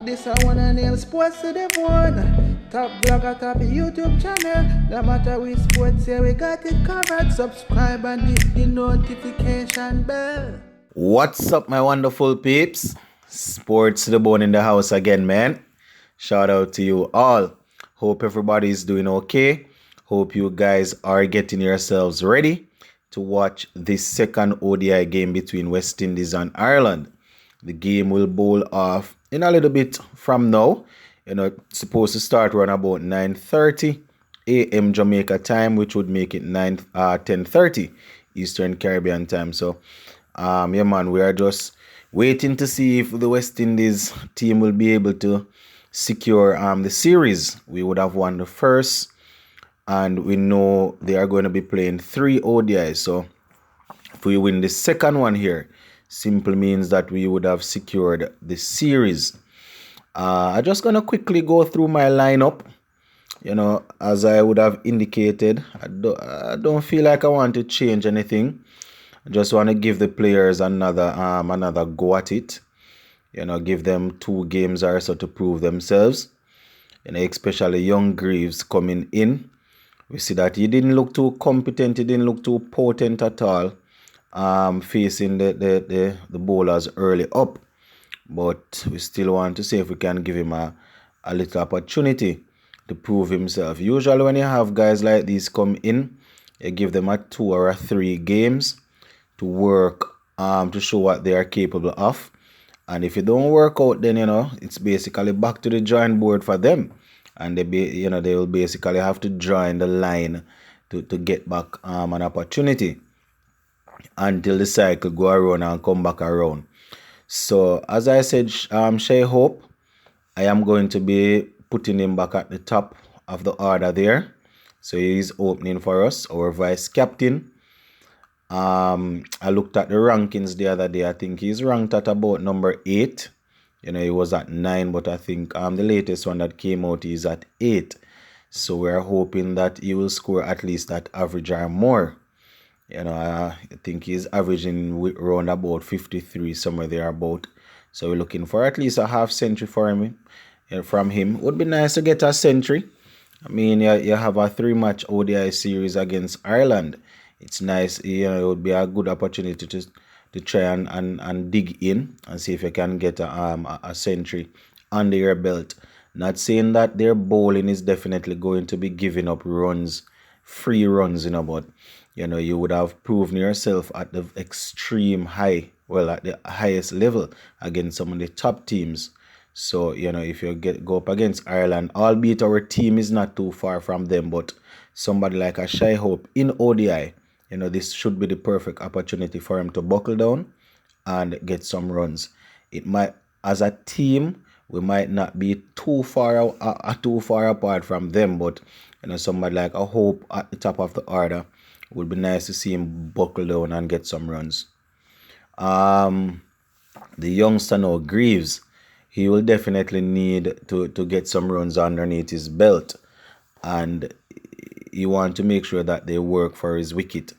This I wanna nail sports to the bone. Top blogger, top YouTube channel. No matter which sports, here we got it covered. Subscribe and hit the notification bell. What's up, my wonderful peeps? Sports to the bone in the house again, man. Shout out to you all. Hope everybody's doing okay. Hope you guys are getting yourselves ready to watch this second ODI game between West Indies and Ireland. The game will bowl off in a little bit from now. It's supposed to start around about 9:30 a.m. Jamaica time, which would make it 10:30 Eastern Caribbean time. So, yeah, man, we are just waiting to see if the West Indies team will be able to secure the series. We would have won the first, and we know they are going to be playing 3 ODIs. So, if we win the second one here, simply means that we would have secured the series. I'm just going to quickly go through my lineup. As I would have indicated, I don't feel like I want to change anything. I just want to give the players another go at it. Give them 2 games or so to prove themselves. Especially young Greaves coming in. We see that he didn't look too competent, he didn't look too potent at all. Facing the bowlers early up, but we still want to see if we can give him a little opportunity to prove himself. Usually when you have guys like these come in, you give them a 2 or 3 games to work to show what they are capable of, and if it don't work out, then it's basically back to the drawing board for them, and they will basically have to join the line to get back an opportunity until the cycle go around and come back around. So as I said, Shea Hope, I am going to be putting him back at the top of the order there. So he is opening for us, our vice captain. I looked at the rankings the other day. I think he's ranked at about number 8. He was at 9, but I think the latest one that came out is at 8. So we're hoping that he will score at least that average or more. I think he's averaging around about 53, somewhere there about. So we're looking for at least a half century for him. From him, would be nice to get a century. I mean, you have a 3-match ODI series against Ireland. It's nice. It would be a good opportunity to try and dig in and see if you can get a century under your belt. Not saying that their bowling is definitely going to be giving up runs, free runs, but you would have proven yourself at the extreme high, at the highest level against some of the top teams. So, if you go up against Ireland, albeit our team is not too far from them, but somebody like a Shai Hope in ODI, this should be the perfect opportunity for him to buckle down and get some runs. It might, as a team, we might not be too far apart from them, but somebody like a Hope at the top of the order, would be nice to see him buckle down and get some runs. The youngster now, Greaves, he will definitely need to get some runs underneath his belt, and you want to make sure that they work for his wicket,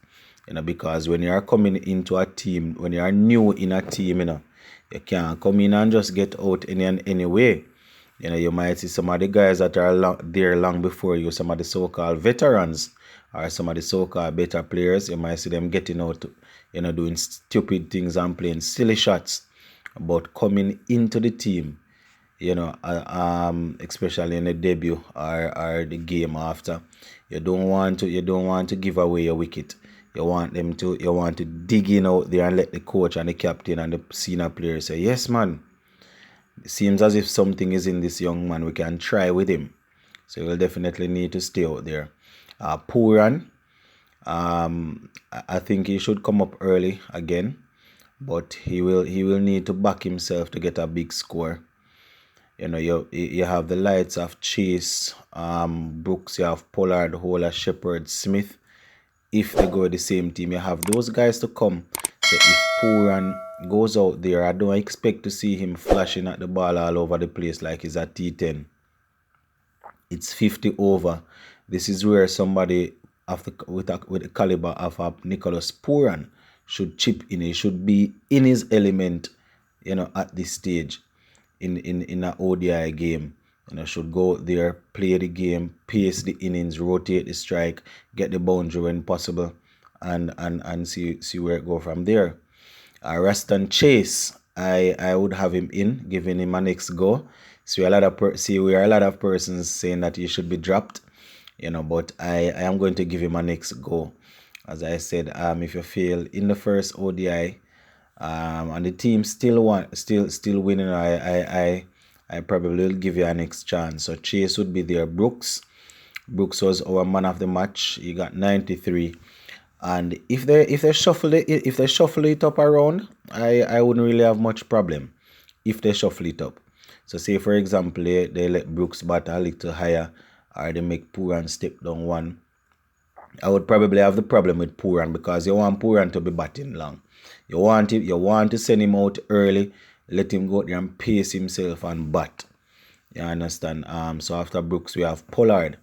because when you are coming into a team, when you are new in a team, you can't come in and just get out any way. You might see some of the guys that are there long before you, some of the so-called veterans, or some of the so-called better players. You might see them getting out, doing stupid things and playing silly shots. But coming into the team, especially in the debut or the game after, you don't want to give away your wicket. You want to dig in out there and let the coach and the captain and the senior players say, yes, man, it seems as if something is in this young man. We can try with him. So you'll definitely need to stay out there. Poore, I think he should come up early again, but he will need to back himself to get a big score. You have the lights of Chase, Brooks, you have Pollard, Hola, Shepherd, Smith. If they go with the same team, you have those guys to come. So if Poore goes out there, I don't expect to see him flashing at the ball all over the place like he's at T10. It's 50 over. This is where somebody with the caliber of Nicholas Poore should chip in. He should be in his element, at this stage. in an ODI game. Should go out there, play the game, pace the innings, rotate the strike, get the boundary when possible, and see where it go from there. Raston Chase, I would have him in, giving him a next go. See a lot of persons saying that he should be dropped, but I am going to give him a next go. As I said, if you fail in the first ODI, and the team still winning, I probably will give you a next chance. So Chase would be there. Brooks was our man of the match. He got 93. And if they shuffle it up around, I wouldn't really have much problem if they shuffle it up. So say for example they let Brooks bat a little higher, or they make Poore step down one. I would probably have the problem with Poore because you want Poore to be batting long. You want to send him out early, let him go there and pace himself and bat. You understand? So after Brooks we have Pollard.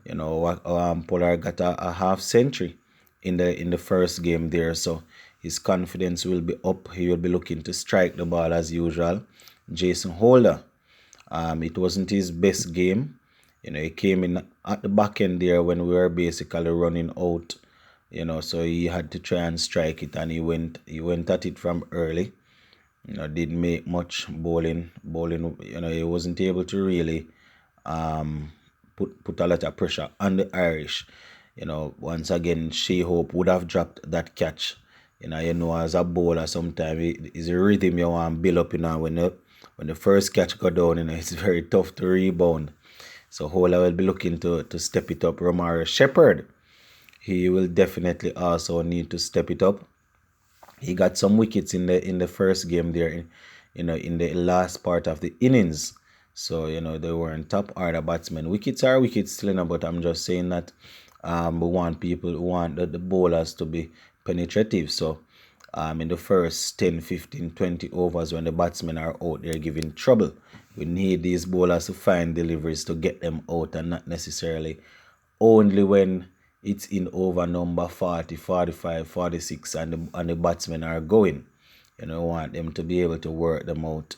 Pollard got a half century in the first game there, so his confidence will be up. He will be looking to strike the ball as usual. Jason Holder, it wasn't his best game. He came in at the back end there when we were basically running out. So he had to try and strike it, and he went at it from early. Didn't make much bowling. He wasn't able to really put a lot of pressure on the Irish. Once again, She-Hope would have dropped that catch. As a bowler, sometimes it's a rhythm you want to build up. When the first catch go down, it's very tough to rebound. So Holder will be looking to step it up. Romaro Shepherd, he will definitely also need to step it up. He got some wickets in the first game there, in the last part of the innings. So they weren't top order batsmen. Wickets are wickets still, but I'm just saying that we want the bowlers to be penetrative. So in the first 10, 15, 20 overs when the batsmen are out there giving trouble, we need these bowlers to find deliveries to get them out, and not necessarily only when it's in over number 40, 45, 46 and the batsmen are going. We want them to be able to work them out.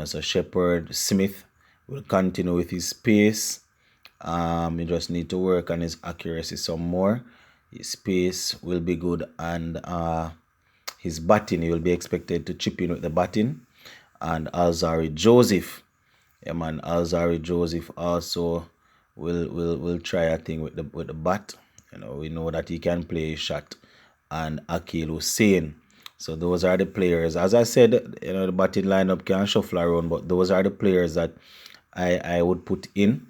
So Shepherd, Smith will continue with his pace. He just need to work on his accuracy some more. His pace will be good, and his batting, he will be expected to chip in with the batting. And Alzari Joseph, Alzari Joseph also will try a thing with the bat. We know that he can play a shot. And Akil Hussain. So those are the players. As I said, the batting lineup can shuffle around, but those are the players that I would put in.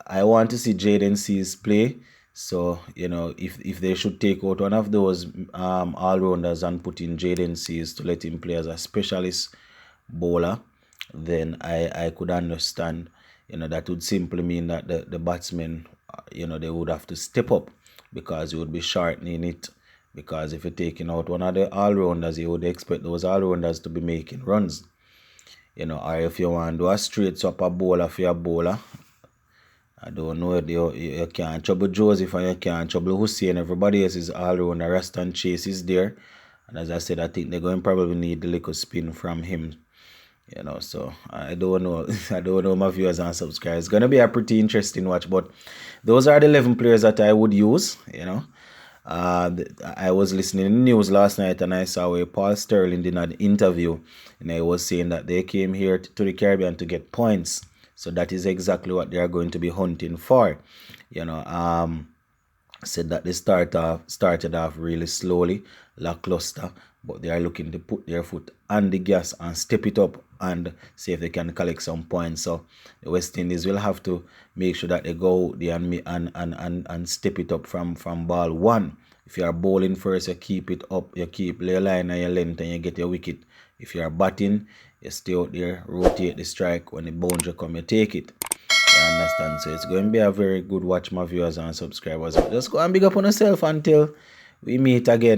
I want to see Jaden Seas play. So, if they should take out one of those all-rounders and put in Jaden Seas to let him play as a specialist bowler, then I could understand. That would simply mean that the batsmen, they would have to step up, because you would be shortening it. Because if you're taking out one of the all-rounders, you would expect those all-rounders to be making runs. Or if you want to do a straight swapper bowler for your bowler, I don't know, you can't trouble Joseph and you can't trouble Hussein. Everybody else is all around. The Raston Chase is there. And as I said, I think they're going to probably need the little spin from him. So I don't know. I don't know, my viewers and subscribers. It's going to be a pretty interesting watch. But those are the 11 players that I would use, I was listening to the news last night, and I saw where Paul Sterling did an interview, and he was saying that they came here to the Caribbean to get points. So that is exactly what they are going to be hunting for. Said that they started off really slowly, lackluster, but they are looking to put their foot on the gas and step it up and see if they can collect some points. So the West Indies will have to make sure that they go there and step it up from ball one. If you are bowling first, you keep it up, you keep your line and your length, and you get your wicket. If you are batting, you stay out there, rotate the strike. When the boundary come, you take it. You understand? So it's going to be a very good watch, my viewers and subscribers. Just go and big up on yourself until we meet again.